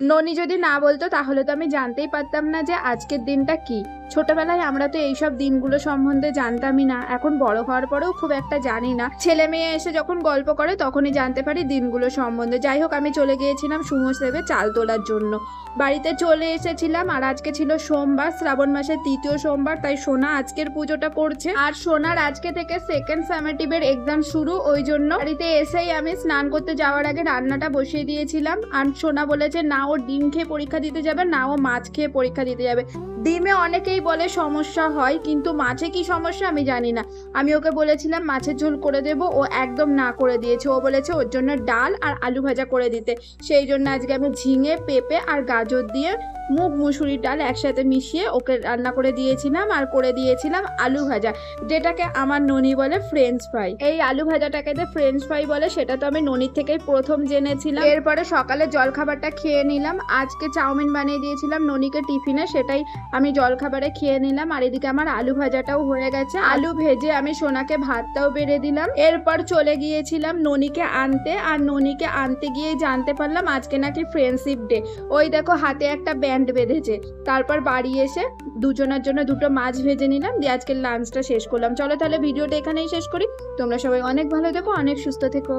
ননি যদি না বলতো তাহলে তো আমি জানতেই পারতাম না যে আজকের দিনটা কি। ছোটবেলায় আমরা তো এইসব দিনগুলো সম্বন্ধে জানতামই না, এখন বড় হওয়ার পরেও খুব একটা জানি না। ছেলে মেয়ে এসে যখন গল্প করে তখনই জানতে পারি দিনগুলো সম্বন্ধে। যাই হোক, আমি চলে গিয়েছিলাম সুমোস দেবে চাল তোলার জন্য। বাড়িতে চলে এসেছিলাম, আর আজকে ছিল সোমবার, শ্রাবণ মাসের 3য় সোমবার, তাই সোনা আজকের পুজোটা করছে। আর সোনার আজকে থেকে সেকেন্ড সামেটিভের এক্সাম শুরু, ওই জন্য বাড়িতে এসেই আমি স্নান করতে যাওয়ার আগে রান্নাটা বসিয়ে দিয়েছিলাম। আর সোনা বলেছে না ও ডিম খেয়ে পরীক্ষা দিতে যাবে, না ও মাছ খেয়ে পরীক্ষা দিতে যাবে। ডিমে অনেকেই বলে সমস্যা হয়, কিন্তু মাছে কি সমস্যা আমি জানি না। আমি ওকে বলেছিলাম মাছের ঝোল করে দেবো, ও একদম না করে দিয়েছে। ও বলেছে ওর জন্য ডাল আর আলু ভাজা করে দিতে। সেই জন্য আজকে আমি ঝিঙে, পেঁপে আর গাজর দিয়ে মুগ মুসুরির ডাল একসাথে মিশিয়ে ওকে রান্না করে দিয়েছিলাম। আর করে দিয়েছিলাম আলু ভাজা, যেটাকে আমার ননি বলে ফ্রেঞ্চ ফ্রাই। এই আলু ভাজাটাকে যে ফ্রেঞ্চ ফ্রাই বলে সেটা তো আমি ননির থেকেই প্রথম জেনেছিলাম। এরপরে সকালে জলখাবারটা খেয়ে নিলাম। আজকে চাউমিন বানিয়ে দিয়েছিলাম ননিকে টিফিনে, সেটাই আমি জলখাবারে খেয়ে নিলাম। আর এদিকে আমার আলু ভাজাটাও হয়ে গেছে। আলু ভেজে আমি সোনাকে ভাতটাও বেড়ে দিলাম। এরপর চলে গিয়েছিলাম ননিকে আনতে, আর ননিকে আনতে গিয়ে জানতে পারলাম আজকে নাকি ফ্রেন্ডশিপ ডে। ওই দেখো হাতে একটা ব্যান্ড বেঁধেছে। তারপর বাড়ি এসে দুজনের জন্য দুটো মাছ ভেজে নিলাম, দিয়ে আজকের লাঞ্চটা শেষ করলাম। চলো তাহলে ভিডিওটা এখানেই শেষ করি। তোমরা সবাই অনেক ভালো থেকো, অনেক সুস্থ থেকো।